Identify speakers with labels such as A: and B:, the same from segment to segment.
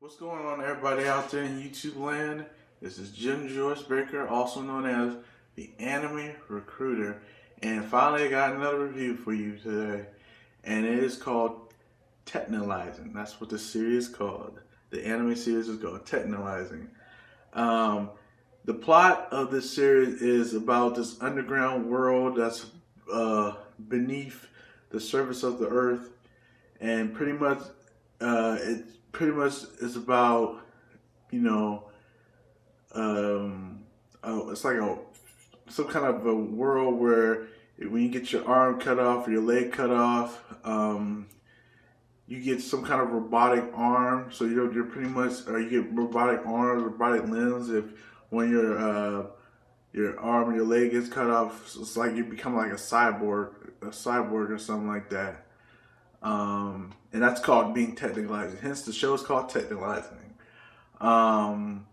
A: What's going on, everybody out there in YouTube land? This is Jim Joyce Baker, also known as the Anime Recruiter, and finally I got another review for you today, and it is called Techhnolyzing. That's what the series is called. The anime series is called Techhnolyzing. Um, the plot of this series is about this underground world that's beneath the surface of the earth, and it pretty much is about you know it's like a some kind of a world where when you get your arm cut off or your leg cut off, you get some kind of robotic arm. So you're pretty much, or you get robotic arms, robotic limbs. If when your arm or your leg gets cut off, it's like you become like a cyborg or something like that. And that's called being technicalized. Hence, the show is called Technicalizing. Um,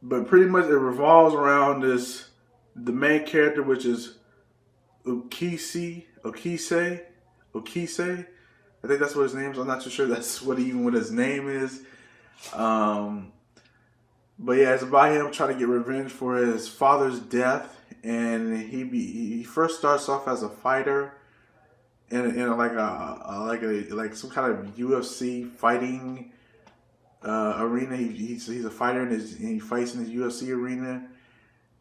A: but pretty much it revolves around the main character, which is Okise. I think that's what his name is. I'm not too sure that's what his name is. Um, but yeah, it's about him trying to get revenge for his father's death, and he first starts off as a fighter in like some kind of UFC fighting arena. He's a fighter and he fights in his UFC arena,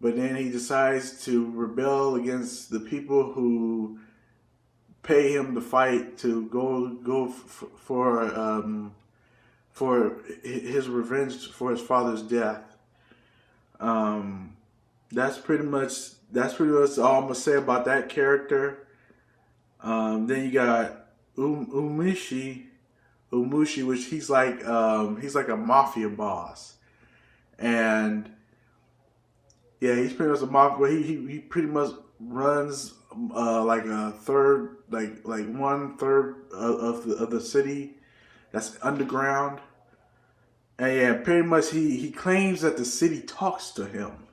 A: but then he decides to rebel against the people who pay him to fight to go for his revenge for his father's death. Um, that's pretty much all I'm gonna say about that character. Then you got Umushi, which he's like a mafia boss, and yeah, he's pretty much a mafia. Well, he pretty much runs like a third, like 1/3 of the city that's underground, and yeah, pretty much he claims that the city talks to him.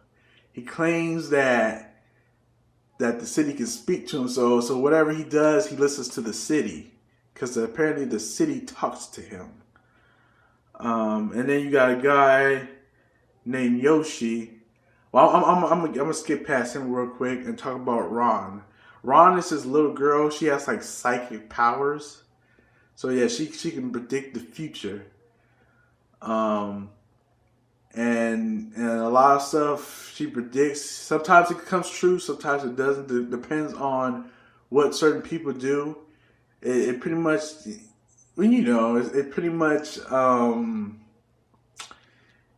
A: He claims that the city can speak to him. So whatever he does, he listens to the city because apparently the city talks to him. And then you got a guy named Yoshi. Well, I'm gonna skip past him real quick and talk about Ron. Ron is his little girl. She has like psychic powers. So yeah, she can predict the future. Um, and a lot of stuff she predicts. Sometimes it comes true, sometimes it doesn't. It depends on what certain people do. It pretty much, when it pretty much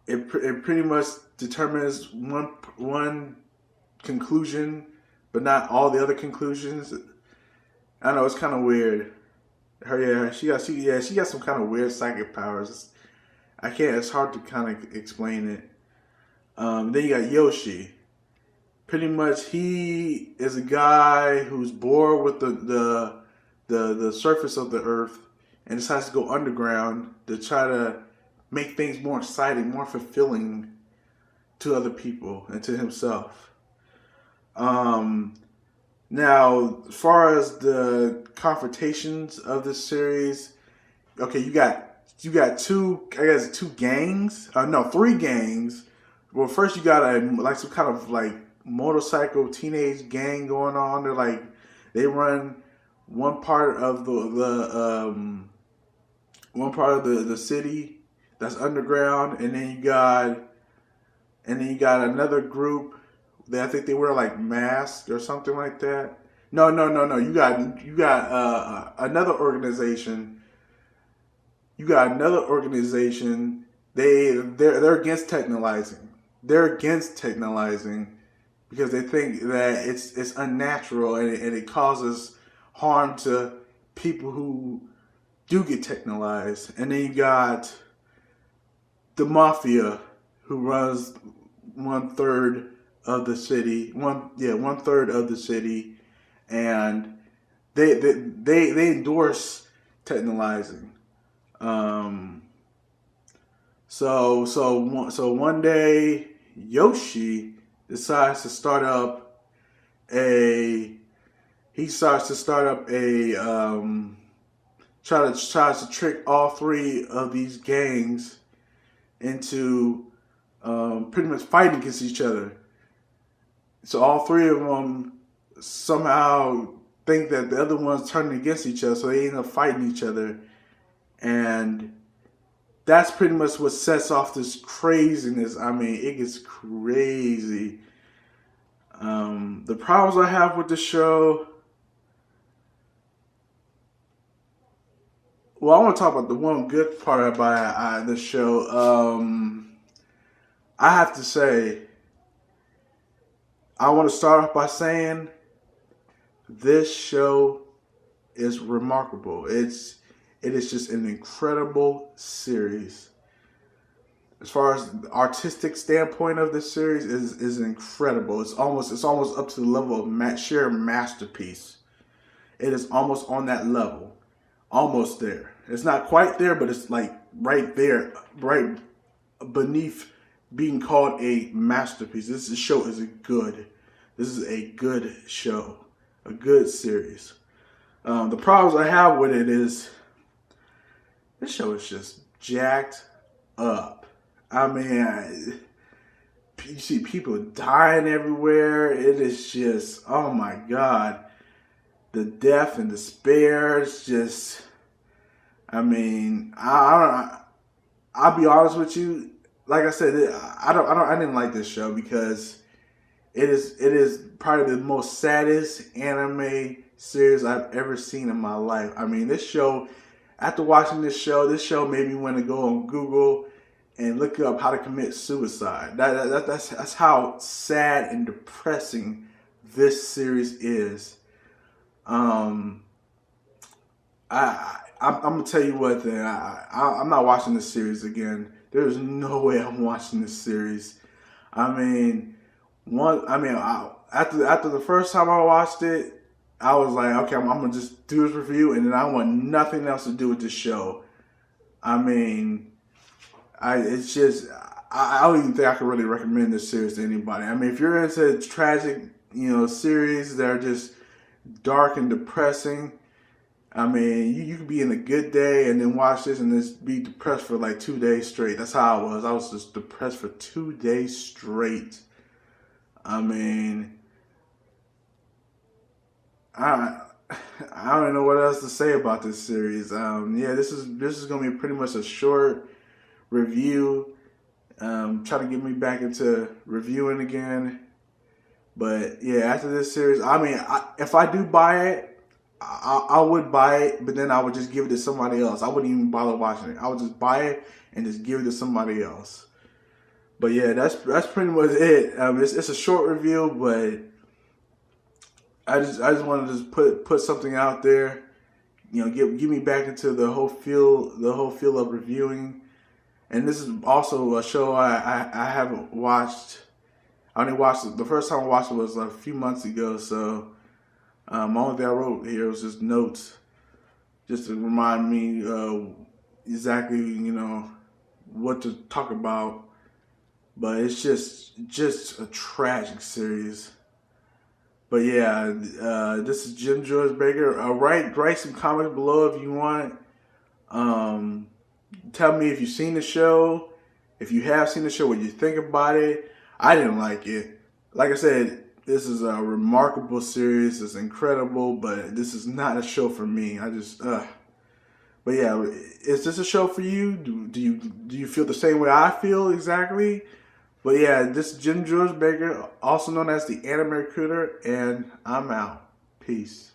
A: it pretty much determines one conclusion, but not all the other conclusions. I know it's kind of weird. She got some kind of weird psychic powers. I can't. It's hard to kind of explain it. Then you got Yoshi. Pretty much, he is a guy who's bored with the surface of the earth and decides to go underground to try to make things more exciting, more fulfilling to other people and to himself. Um, Now, as far as the confrontations of this series, okay, you got two gangs. No, three gangs. Well, first you got some kind of like motorcycle teenage gang going on. They run one part of the city that's underground, and then you got another group. I think they wear like masks or something like that. No. You got another organization. You got another organization. They're against technologizing. They're against technologizing because they think that it's unnatural and it causes harm to people who do get technologized. And then you got the mafia who runs 1/3 of the city. 1/3 of the city, and they endorse technologizing. Um, so one day Yoshi decides to start up a he starts to start up a tries to trick all three of these gangs into pretty much fighting against each other. So all three of them somehow think that the other one's turning against each other, so they end up fighting each other. And that's pretty much what sets off this craziness. I mean, it gets crazy. The problems I have with the show. Well, I want to talk about the one good part about the show. I have to say, I want to start off by saying this show is remarkable. It is just an incredible series. As far as the artistic standpoint of this series is incredible. It's almost up to the level of sheer masterpiece. It is almost on that level. Almost there. It's not quite there, but it's like right there, right beneath being called a masterpiece. This show is good. This is a good show, a good series. The problems I have with it is this show is just jacked up. I mean, you see people dying everywhere. It is just, oh my God. The death and despair. It's just, I mean, I'll be honest with you. Like I said, I didn't like this show because it is probably the most saddest anime series I've ever seen in my life. I mean, this show, after watching this show made me want to go on Google and look up how to commit suicide. That's how sad and depressing this series is. I'm gonna tell you what. Then I'm not watching this series again. There's no way I'm watching this series. I mean, after the first time I watched it, I was like, okay, I'm gonna just do this review, and then I want nothing else to do with this show. I mean, I don't even think I could really recommend this series to anybody. I mean, if you're into tragic, series that are just dark and depressing, I mean, you could be in a good day and then watch this and just be depressed for like 2 days straight. That's how I was. I was just depressed for 2 days straight. I mean, I don't know what else to say about this series. This is gonna be pretty much a short review. Trying to get me back into reviewing again. But yeah, after this series, I mean, if I do buy it, I would buy it, but then I would just give it to somebody else. I wouldn't even bother watching it. I would just buy it and just give it to somebody else. But yeah, that's pretty much it. It's a short review, but I just wanted to just put something out there. Get me back into the whole feel of reviewing. And this is also a show I haven't watched. I only watched it. The first time I watched it was a few months ago, so only thing I wrote here was just notes, just to remind me exactly what to talk about. But it's just a tragic series. But yeah, this is Jim George Baker. Write some comments below if you want. Tell me if you've seen the show. If you have seen the show, what you think about it. I didn't like it. Like I said, this is a remarkable series. It's incredible, but this is not a show for me. But yeah, is this a show for you? Do you feel the same way I feel exactly? But yeah, this is Jim George Baker, also known as the Anime Recruiter, and I'm out. Peace.